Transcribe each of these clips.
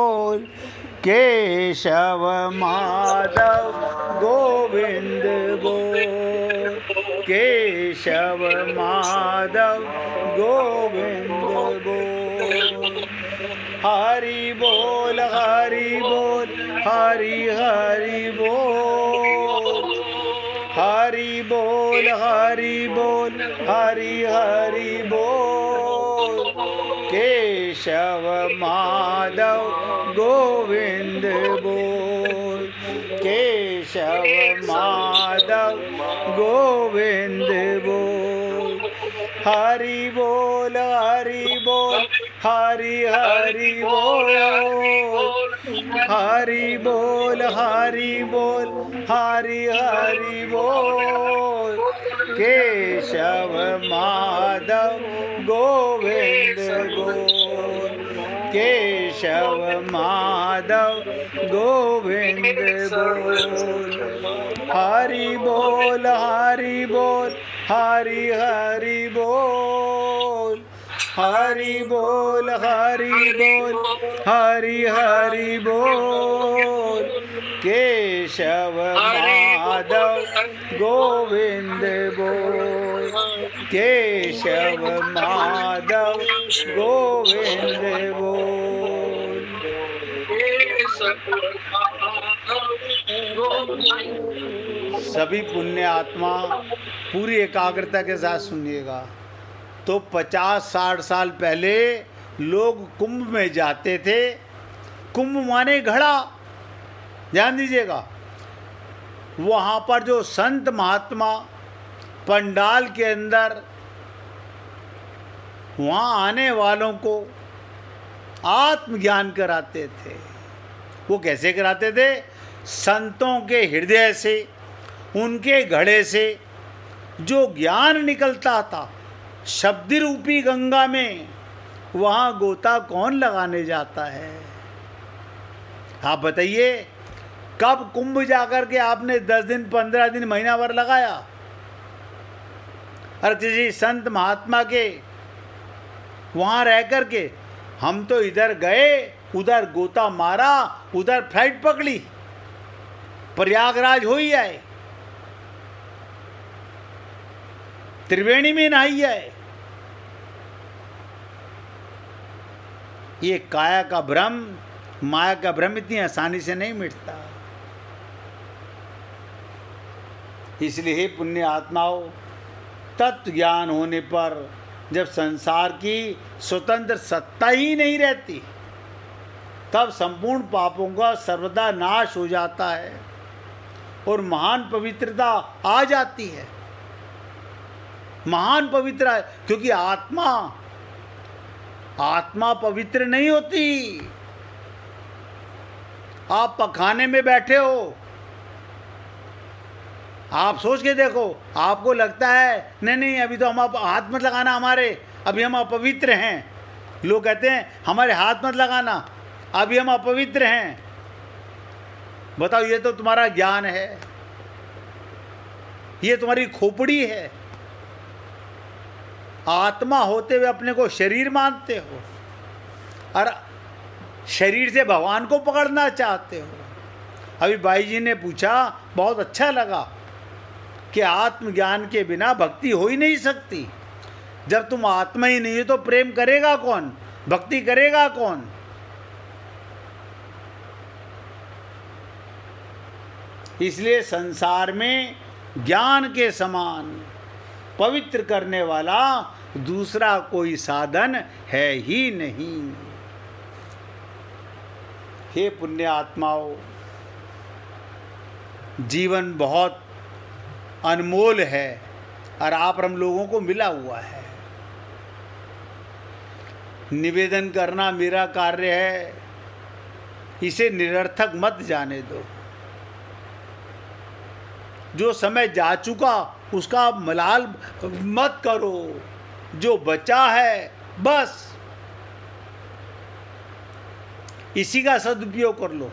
बोल केशव माधव गोविंद बोल केशव माधव गोविंद बोल। हरि बोल हरि बोल हरि हरि बोल हरि बोल हरि बोल हरि हरि बोल। केशव माधव गोविंद बोल केशव माधव गोविंद बोल। हरि बोल हरि बोल हरि हरि बोल हरि बोल हरि बोल हरि हरि बोल। केशव माधव गोविंद बोल केशव माधव गोविंद बोल। हरि बोल हरि बोल हरि हरि बोल हरि बोल हरि बोल हरि हरि बोल। केशव माधव गोविंद बोल केशव माधव गोविंद बोल। सभी पुण्य आत्मा पूरी एकाग्रता के साथ सुनिएगा। तो 50-60 साल पहले लोग कुंभ में जाते थे। कुंभ माने घड़ा, ध्यान दीजिएगा। वहाँ पर जो संत महात्मा पंडाल के अंदर वहाँ आने वालों को आत्मज्ञान कराते थे। वो कैसे कराते थे? संतों के हृदय से, उनके घड़े से जो ज्ञान निकलता था शब्द रूपी गंगा में, वहाँ गोता कौन लगाने जाता है? आप बताइए, कब कुंभ जाकर के आपने 10 दिन 15 दिन महीना भर लगाया? और किसी संत महात्मा के वहाँ रह कर के हम तो इधर गए, उधर गोता मारा, उधर फ्लाइट पकड़ी, प्रयागराज हो ही आए, त्रिवेणी में नहाई आए। ये काया का भ्रम, माया का भ्रम इतनी आसानी से नहीं मिटता। इसलिए हे पुण्य आत्माओं, तत्व ज्ञान होने पर जब संसार की स्वतंत्र सत्ता ही नहीं रहती, तब संपूर्ण पापों का सर्वदा नाश हो जाता है और महान पवित्रता आ जाती है। महान पवित्र है, क्योंकि आत्मा पवित्र नहीं होती। आप पखाने में बैठे हो, आप सोच के देखो, आपको लगता है नहीं नहीं अभी तो हम हाथ मत लगाना हमारे, अभी हम अपवित्र हैं। लोग कहते हैं हमारे हाथ मत लगाना, अभी हम अपवित्र हैं। बताओ, ये तो तुम्हारा ज्ञान है, ये तुम्हारी खोपड़ी है। आत्मा होते हुए अपने को शरीर मानते हो और शरीर से भगवान को पकड़ना चाहते हो। अभी भाई जी ने पूछा, बहुत अच्छा लगा कि आत्मज्ञान के बिना भक्ति हो ही नहीं सकती। जब तुम आत्मा ही नहीं हो तो प्रेम करेगा कौन, भक्ति करेगा कौन? इसलिए संसार में ज्ञान के समान पवित्र करने वाला दूसरा कोई साधन है ही नहीं। हे पुण्य आत्माओं, जीवन बहुत अनमोल है और आप हम लोगों को मिला हुआ है। निवेदन करना मेरा कार्य है, इसे निरर्थक मत जाने दो। जो समय जा चुका उसका मलाल मत करो, जो बचा है बस इसी का सदुपयोग कर लो,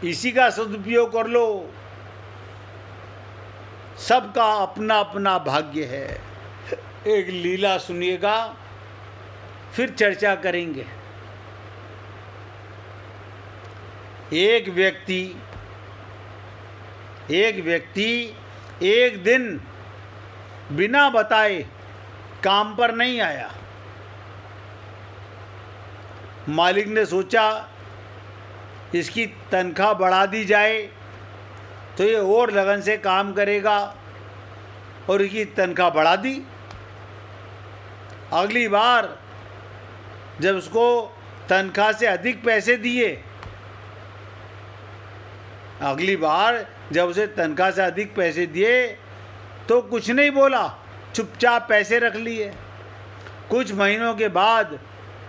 इसी का सदुपयोग कर लो। सबका अपना अपना भाग्य है। एक लीला सुनिएगा। फिर चर्चा करेंगे। एक व्यक्ति एक दिन बिना बताए काम पर नहीं आया। मालिक ने सोचा इसकी तनख्वाह बढ़ा दी जाए तो ये और लगन से काम करेगा, और इसकी तनख्वाह बढ़ा दी। अगली बार जब उसको तनख्वाह से अधिक पैसे दिए, अगली बार जब उसे तनख्वाह से अधिक पैसे दिए तो कुछ नहीं बोला, चुपचाप पैसे रख लिए। कुछ महीनों के बाद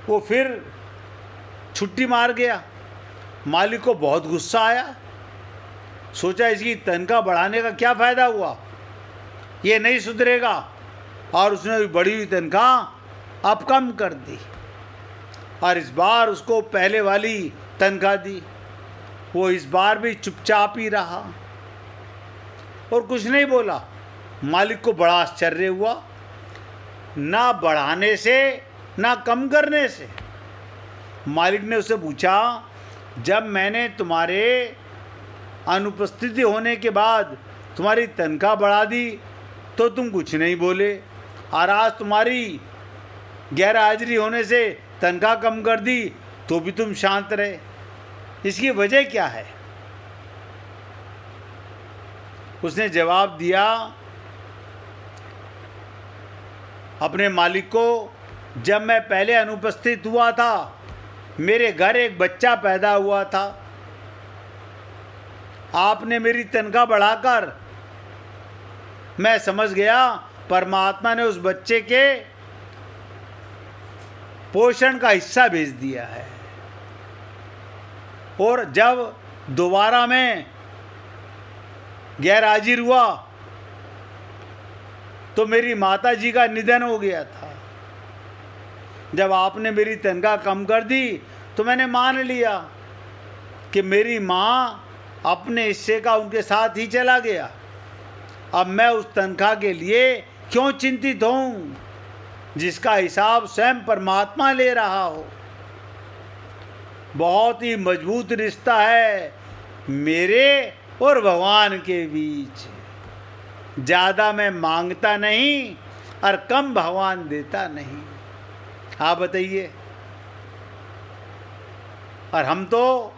वो फिर छुट्टी मार गया। मालिक को बहुत गुस्सा आया, सोचा इसकी तनख्वाह बढ़ाने का क्या फ़ायदा हुआ, ये नहीं सुधरेगा, और उसने बढ़ी हुई तनख्वाह अब कम कर दी और इस बार उसको पहले वाली तनख्वाह दी। वो इस बार भी चुपचाप ही रहा और कुछ नहीं बोला। मालिक को बड़ा आश्चर्य हुआ, ना बढ़ाने से ना कम करने से। मालिक ने उससे पूछा, जब मैंने तुम्हारे अनुपस्थिति होने के बाद तुम्हारी तनख्वाह बढ़ा दी तो तुम कुछ नहीं बोले, और आज तुम्हारी गैर हाजिरी होने से तनख्वाह कम कर दी तो भी तुम शांत रहे, इसकी वजह क्या है? उसने जवाब दिया अपने मालिक को, जब मैं पहले अनुपस्थित हुआ था मेरे घर एक बच्चा पैदा हुआ था, आपने मेरी तनख्वाह बढ़ाकर, मैं समझ गया परमात्मा ने उस बच्चे के पोषण का हिस्सा भेज दिया है। और जब दोबारा मैं गैर हाजिर हुआ तो मेरी माता जी का निधन हो गया था। जब आपने मेरी तनख्वाह कम कर दी तो मैंने मान लिया कि मेरी माँ अपने हिस्से का उनके साथ ही चला गया। अब मैं उस तनख्वाह के लिए क्यों चिंतित हूँ जिसका हिसाब स्वयं परमात्मा ले रहा हो। बहुत ही मजबूत रिश्ता है मेरे और भगवान के बीच। ज़्यादा मैं मांगता नहीं और कम भगवान देता नहीं। हाँ बताइए। और हम तो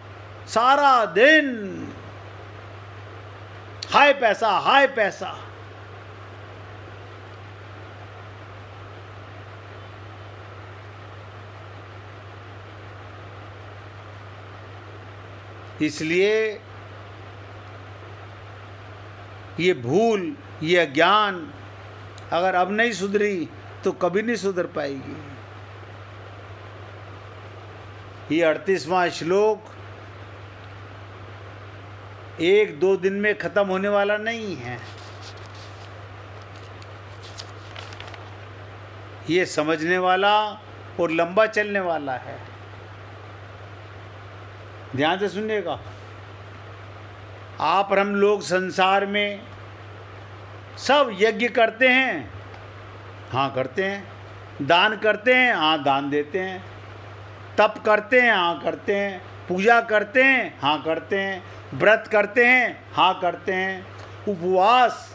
सारा दिन हाय पैसा हाय पैसा। इसलिए ये भूल, ये अज्ञान अगर अब नहीं सुधरी तो कभी नहीं सुधर पाएगी। ये 38वां श्लोक 1-2 दिन में खत्म होने वाला नहीं है। ये समझने वाला और लंबा चलने वाला है। ध्यान से सुनिएगा। आप और हम लोग संसार में सब यज्ञ करते हैं, हाँ करते हैं। दान करते हैं, हाँ दान देते हैं। तप करते हैं, हाँ करते हैं। पूजा करते हैं, हाँ करते हैं। व्रत करते हैं, हाँ करते हैं। उपवास,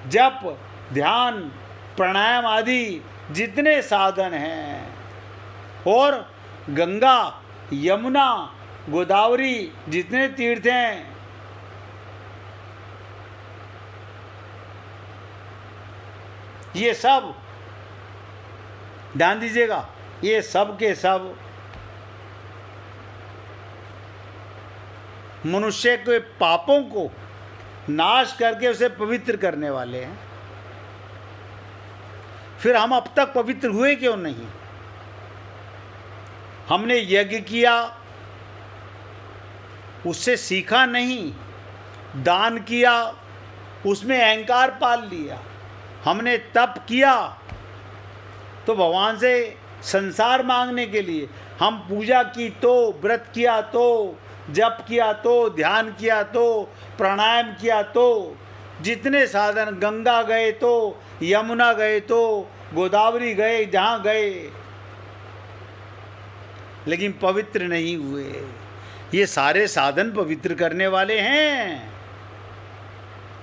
जप, ध्यान, प्राणायाम आदि जितने साधन हैं, और गंगा, यमुना, गोदावरी जितने तीर्थ हैं, ये सब ध्यान दीजिएगा, ये सब के सब मनुष्य के पापों को नाश करके उसे पवित्र करने वाले हैं। फिर हम अब तक पवित्र हुए क्यों नहीं? हमने यज्ञ किया, उससे सीखा नहीं। दान किया, उसमें अहंकार पाल लिया। हमने तप किया तो भगवान से संसार मांगने के लिए। हम पूजा की तो, व्रत किया तो, जप किया तो, ध्यान किया तो, प्राणायाम किया तो, जितने साधन, गंगा गए तो, यमुना गए तो, गोदावरी गए, जहां गए, लेकिन पवित्र नहीं हुए। ये सारे साधन पवित्र करने वाले हैं,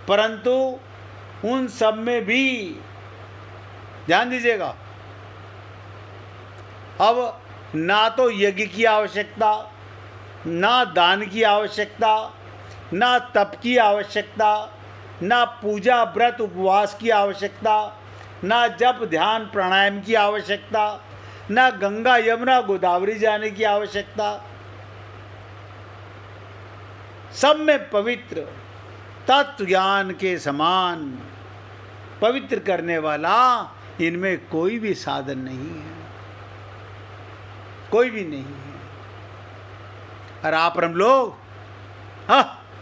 परंतु उन सब में भी ध्यान दीजिएगा, अब ना तो यज्ञ की आवश्यकता, ना दान की आवश्यकता, ना तप की आवश्यकता, ना पूजा व्रत उपवास की आवश्यकता, ना जप ध्यान प्राणायाम की आवश्यकता, ना गंगा यमुना गोदावरी जाने की आवश्यकता। सब में पवित्र तत्व ज्ञान के समान पवित्र करने वाला, इनमें कोई भी साधन नहीं है, कोई भी नहीं है। और आप हम लोग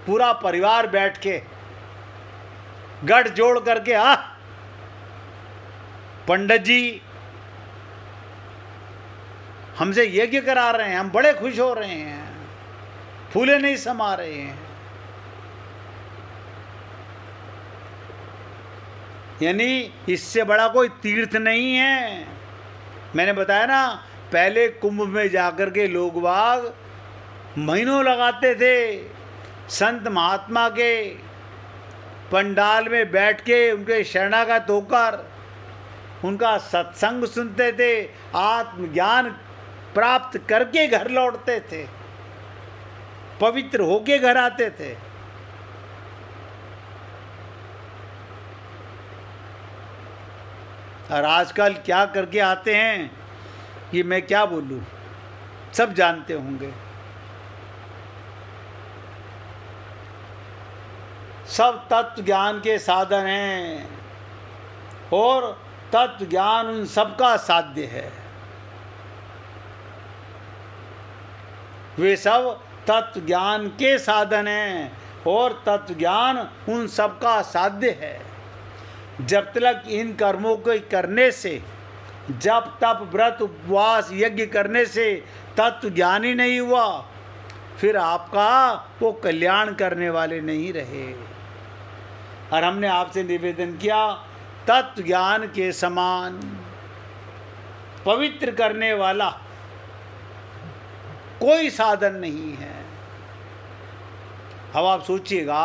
पूरा परिवार बैठ के गठ जोड़ करके पंडित जी हमसे यज्ञ करा रहे हैं, हम बड़े खुश हो रहे हैं, फूले नहीं समा रहे हैं। यानी इससे बड़ा कोई तीर्थ नहीं है। मैंने बताया ना, पहले कुंभ में जाकर के लोग बाग महीनों लगाते थे, संत महात्मा के पंडाल में बैठ के उनके शरणागत होकर उनका सत्संग सुनते थे, आत्मज्ञान प्राप्त करके घर लौटते थे, पवित्र होके घर आते थे। और आजकल क्या करके आते हैं ये मैं क्या बोलूं, सब जानते होंगे। सब तत्व ज्ञान के साधन हैं और तत्व ज्ञान उन सबका साध्य है। वे सब तत्व ज्ञान के साधन हैं और तत्व ज्ञान उन सबका साध्य है। जब तक इन कर्मों को करने से, जप तप व्रत उपवास यज्ञ करने से तत्व ज्ञान ही नहीं हुआ, फिर आपका वो कल्याण करने वाले नहीं रहे। और हमने आपसे निवेदन किया, तत्व ज्ञान के समान पवित्र करने वाला कोई साधन नहीं है। अब आप सोचिएगा,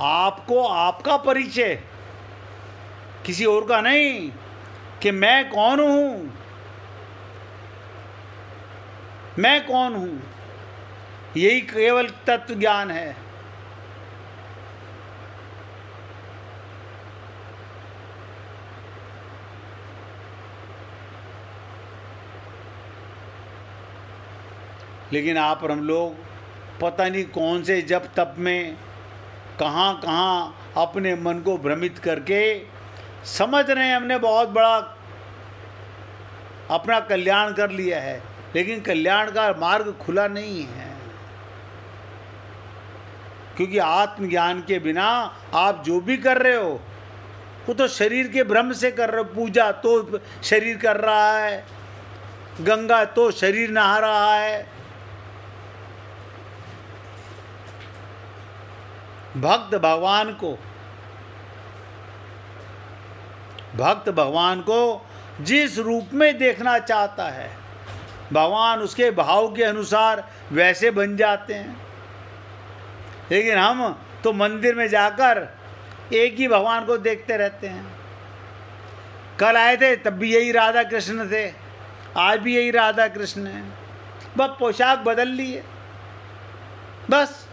आपको आपका परिचय किसी और का नहीं कि मैं कौन हूं, मैं कौन हूं, यही केवल तत्व ज्ञान है। लेकिन आप और हम लोग पता नहीं कौन से जप तप में कहाँ कहाँ अपने मन को भ्रमित करके समझ रहे हैं हमने बहुत बड़ा अपना कल्याण कर लिया है, लेकिन कल्याण का मार्ग खुला नहीं है। क्योंकि आत्मज्ञान के बिना आप जो भी कर रहे हो वो तो शरीर के भ्रम से कर रहे हो। पूजा तो शरीर कर रहा है, गंगा तो शरीर नहा रहा है, भक्त भगवान को जिस रूप में देखना चाहता है, भगवान उसके भाव के अनुसार वैसे बन जाते हैं। लेकिन हम तो मंदिर में जाकर एक ही भगवान को देखते रहते हैं। कल आए थे तब भी यही राधा कृष्ण थे, आज भी यही राधा कृष्ण है, बस पोशाक बदल लिए बस।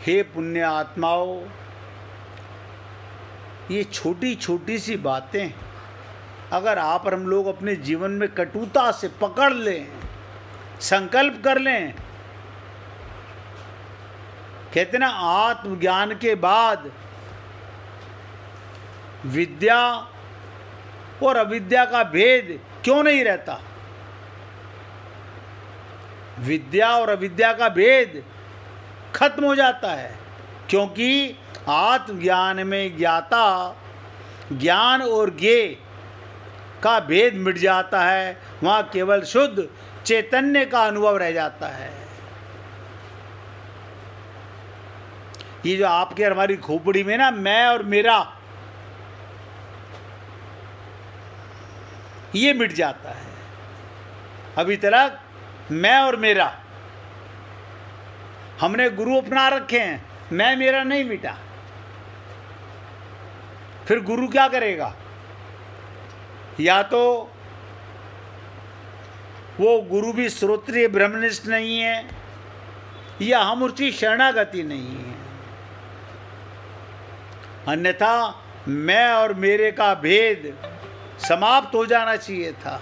हे पुण्य आत्माओं, ये छोटी छोटी सी बातें अगर आप और हम लोग अपने जीवन में कटुता से पकड़ लें, संकल्प कर लें, कहते ना आत्मज्ञान के बाद विद्या और अविद्या का भेद क्यों नहीं रहता। विद्या और अविद्या का भेद खत्म हो जाता है, क्योंकि आत्मज्ञान में ज्ञाता ज्ञान और ज्ञेय का भेद मिट जाता है। वहाँ केवल शुद्ध चैतन्य का अनुभव रह जाता है। ये जो आपके और हमारी खोपड़ी में ना मैं और मेरा, ये मिट जाता है। अभी तक मैं और मेरा हमने गुरु अपना रखे हैं, मैं मेरा नहीं मिटा। फिर गुरु क्या करेगा? या तो वो गुरु भी श्रोत्रिय ब्रह्मनिष्ठ नहीं है, या हम उसकी शरणागति नहीं है। अन्यथा मैं और मेरे का भेद समाप्त हो जाना चाहिए था।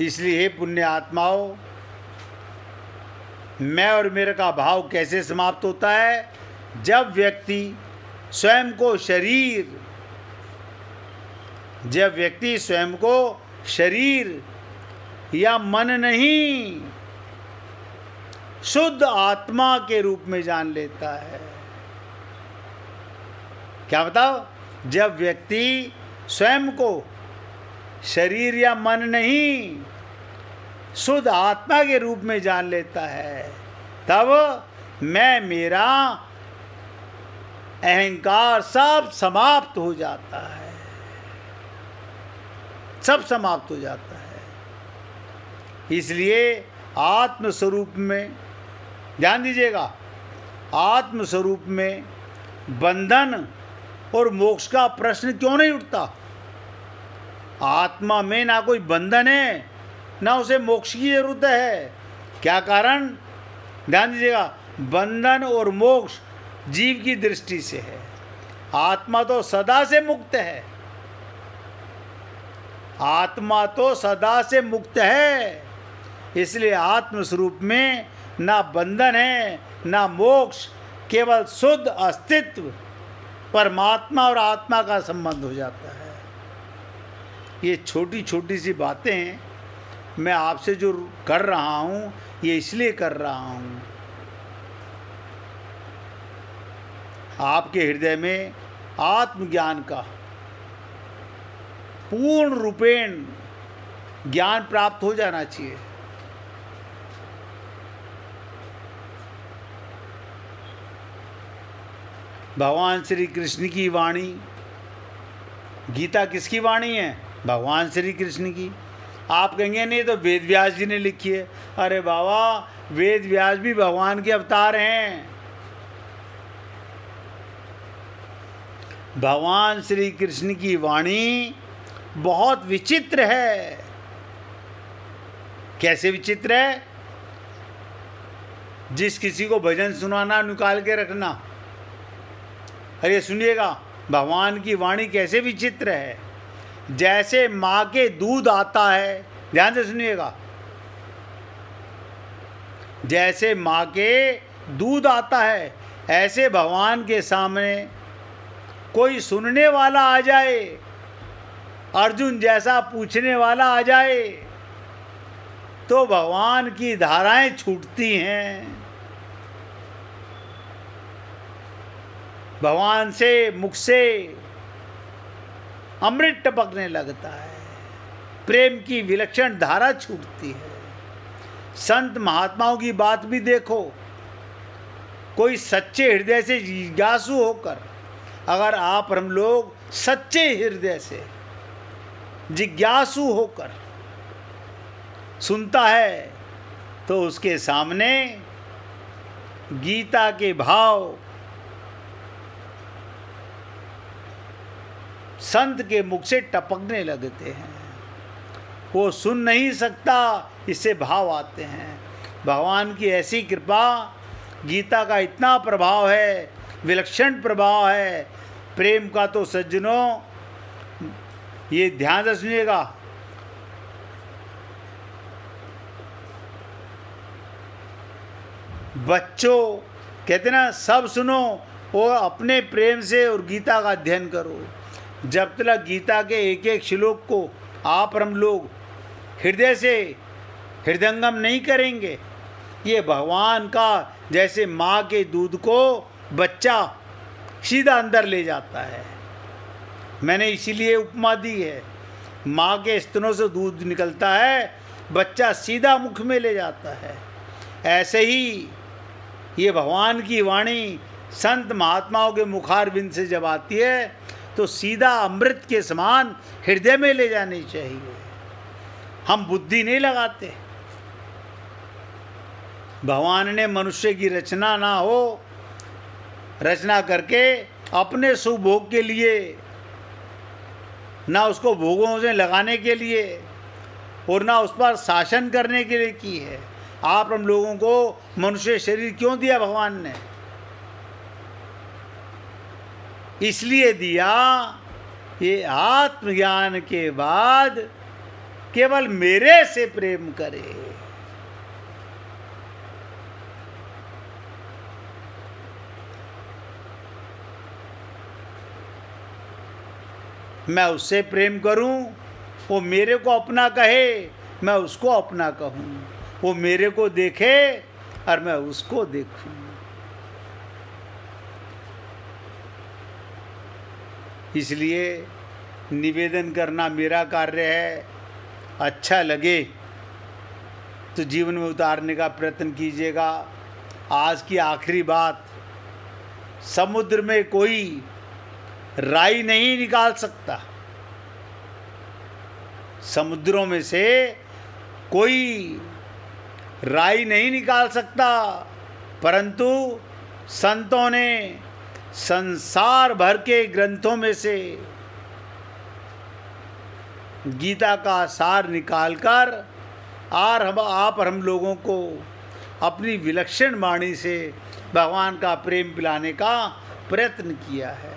इसलिए हे पुण्य आत्माओं, मैं और मेरे का भाव कैसे समाप्त होता है? जब व्यक्ति स्वयं को शरीर या मन नहीं, शुद्ध आत्मा के रूप में जान लेता है। क्या बताओ? जब व्यक्ति स्वयं को शरीर या मन नहीं, शुद्ध आत्मा के रूप में जान लेता है, तब मैं मेरा अहंकार सब समाप्त हो जाता है, सब समाप्त हो जाता है। इसलिए आत्म स्वरूप में ध्यान दीजिएगा, आत्म स्वरूप में बंधन और मोक्ष का प्रश्न क्यों नहीं उठता? आत्मा में ना कोई बंधन है, ना उसे मोक्ष की जरूरत है। क्या कारण? ध्यान दीजिएगा, बंधन और मोक्ष जीव की दृष्टि से है, आत्मा तो सदा से मुक्त है। आत्मा तो सदा से मुक्त है, इसलिए आत्म स्वरूप में ना बंधन है ना मोक्ष, केवल शुद्ध अस्तित्व परमात्मा और आत्मा का संबंध हो जाता है। ये छोटी छोटी सी बातें मैं आपसे जो कर रहा हूँ, ये इसलिए कर रहा हूँ आपके हृदय में आत्मज्ञान का पूर्ण रूपेण ज्ञान प्राप्त हो जाना चाहिए। भगवान श्री कृष्ण की वाणी, गीता किसकी वाणी है? भगवान श्री कृष्ण की। आप कहेंगे नहीं तो वेद व्यास जी ने लिखी है। अरे बाबा, वेद व्यास भी भगवान के अवतार हैं। भगवान श्री कृष्ण की वाणी बहुत विचित्र है। कैसे विचित्र है? जिस किसी को भजन सुनाना, निकाल के रखना। अरे सुनिएगा, भगवान की वाणी कैसे विचित्र है। जैसे माँ के दूध आता है, ध्यान से सुनिएगा, जैसे माँ के दूध आता है, ऐसे भगवान के सामने कोई सुनने वाला आ जाए, अर्जुन जैसा पूछने वाला आ जाए, तो भगवान की धाराएं छूटती हैं। भगवान से मुख से अमृत टपकने लगता है, प्रेम की विलक्षण धारा छूटती है। संत महात्माओं की बात भी देखो, कोई सच्चे हृदय से जिज्ञासु होकर, अगर आप हम लोग सच्चे हृदय से जिज्ञासु होकर सुनता है, तो उसके सामने गीता के भाव संत के मुख से टपकने लगते हैं। वो सुन नहीं सकता, इससे भाव आते हैं। भगवान की ऐसी कृपा, गीता का इतना प्रभाव है, विलक्षण प्रभाव है प्रेम का। तो सज्जनों, ये ध्यान से सुनिएगा, बच्चों कहते ना, सब सुनो और अपने प्रेम से और गीता का अध्ययन करो। जब तक गीता के एक एक श्लोक को आप हम लोग हृदय से हृदयंगम नहीं करेंगे, ये भगवान का जैसे माँ के दूध को बच्चा सीधा अंदर ले जाता है। मैंने इसीलिए उपमा दी है, माँ के स्तनों से दूध निकलता है, बच्चा सीधा मुख में ले जाता है। ऐसे ही ये भगवान की वाणी संत महात्माओं के मुखारबिंद से जब आती है तो सीधा अमृत के समान हृदय में ले जानी चाहिए। हम बुद्धि नहीं लगाते। भगवान ने मनुष्य की रचना ना हो, रचना करके अपने सुभोग के लिए, ना उसको भोगों से लगाने के लिए और ना उस पर शासन करने के लिए की है। आप हम लोगों को मनुष्य शरीर क्यों दिया भगवान ने? इसलिए दिया ये आत्मज्ञान के बाद केवल मेरे से प्रेम करे। मैं उससे प्रेम करूं, वो मेरे को अपना कहे, मैं उसको अपना कहूं। वो मेरे को देखे और मैं उसको देखूं। इसलिए निवेदन करना मेरा कार्य है। अच्छा लगे तो जीवन में उतारने का प्रयत्न कीजिएगा। आज की आखिरी बात, समुद्र में कोई राई नहीं निकाल सकता। समुद्रों में से कोई राई नहीं निकाल सकता, परंतु संतों ने संसार भर के ग्रंथों में से गीता का सार निकालकर आप और हम लोगों को अपनी विलक्षण वाणी से भगवान का प्रेम पिलाने का प्रयत्न किया है।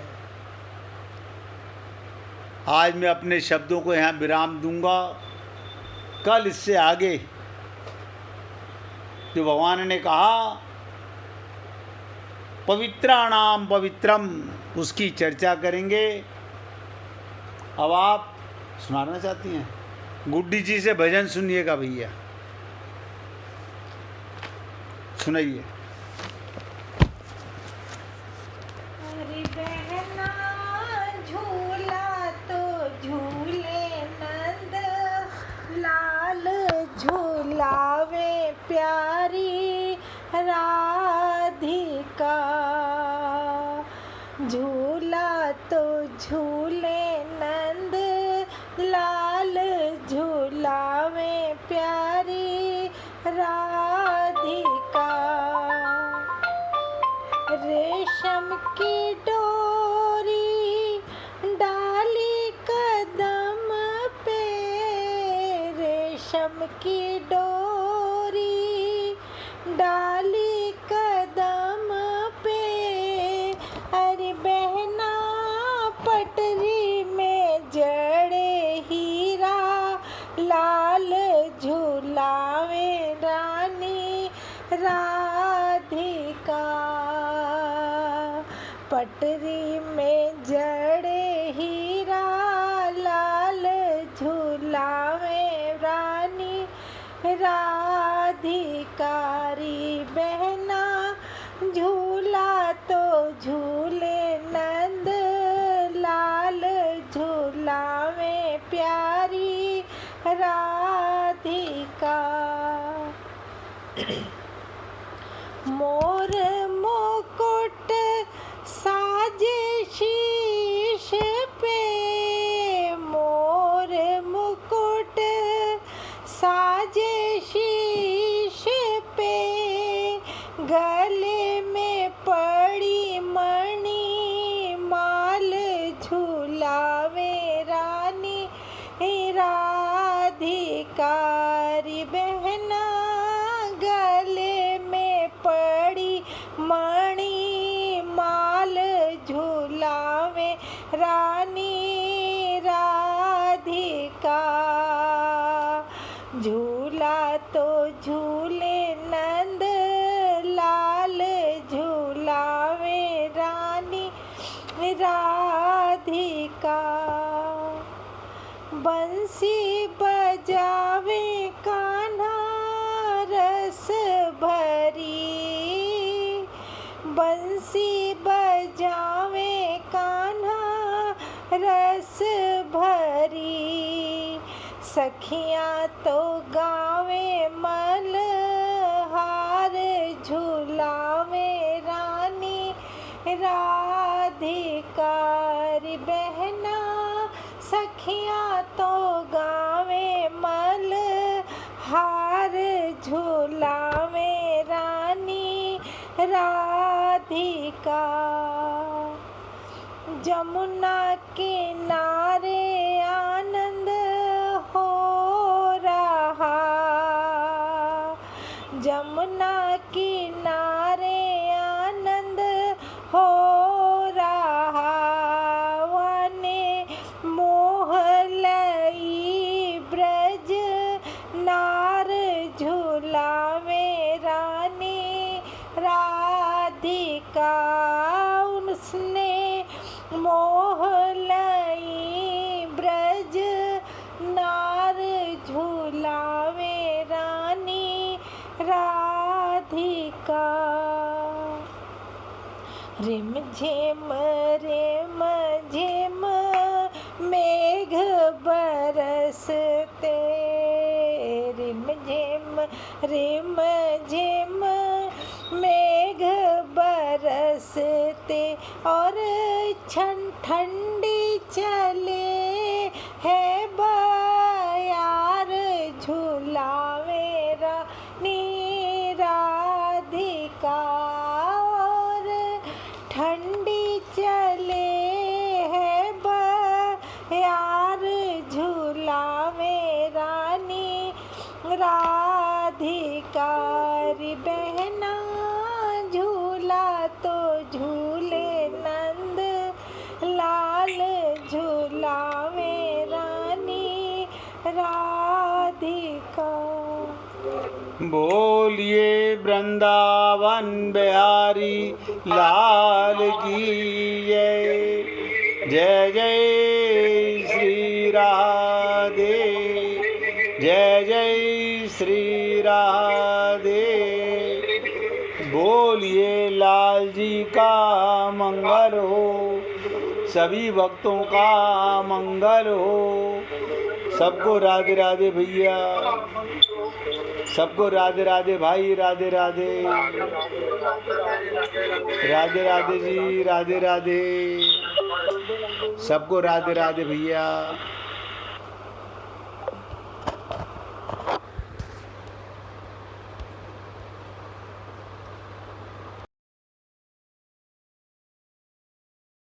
आज मैं अपने शब्दों को यहाँ विराम दूंगा। कल इससे आगे जो भगवान ने कहा पवित्राणाम पवित्रम, उसकी चर्चा करेंगे। अब आप सुनाना चाहती हैं? गुड्डी जी से भजन सुनिएगा भैया, सुनाइए। अरे बहना झूला तो झूले नंद लाल, झूलावे प्यारी राधिका। झूला तो झूले नंद लाल, झूलावे प्यारी राधिका। रेशम की डोरी डाली कदम पे, रेशम की डोरी डाली कदम पे। अरे बहना पटरी में जड़े हीरा, लाल झूलावे रानी राधिका। पटरी में जड़े हीरा, लाल झूलावे रानी राधिकारी। बहना झूला तो झूले नंद लाल, झूलावे प्यारी राधिका। मोर मुकुट साजे शीश पे, मोर मुकुट साजे शीश पे। गले में पड़ी मणि माल, झूलावे रानी राधिकारी। बहना गले में पड़ी मणि माल, झूलावे रानी राधिका। झूला तो झूले नंद लाल, झूलावे रानी राधिका। बंसी बजावे कान्हा रस भरी, बंसी बजावे कान्हा रस भरी। सखियाँ तो गावे मलहार, राधिकारी बहना सखियाँ तो गावे मल हार झूलावे रानी राधिका। जमुना किनारे आनंद हो रहा, जमुना किनारे आनंद हो रहा। वने मोह लई ब्रज नार झूलावे रानी राधिका। उसने मोह लई ब्रज नार झूलावे रानी राधिका। रिम झिम मेघ बरसते, रिम झिम मेघ बरसते और ठंडी चले है बयार झूलावे रानी राधिका। और ठंडी चले है बयार झूलावे रानी राधिका। री बहना झूला तो झूले नंद लाल झूलावे रानी राधिका। बोलिए वृंदावन बिहारी लाल की जय। जय जय श्री राधे, जय जय श्री राधे। बोलिए लाल जी का मंगल हो, सभी भक्तों का मंगल हो। सबको राधे राधे भैया, सबको राधे राधे भाई, राधे राधे, राधे राधे जी, राधे राधे। सबको राधे राधे भैया।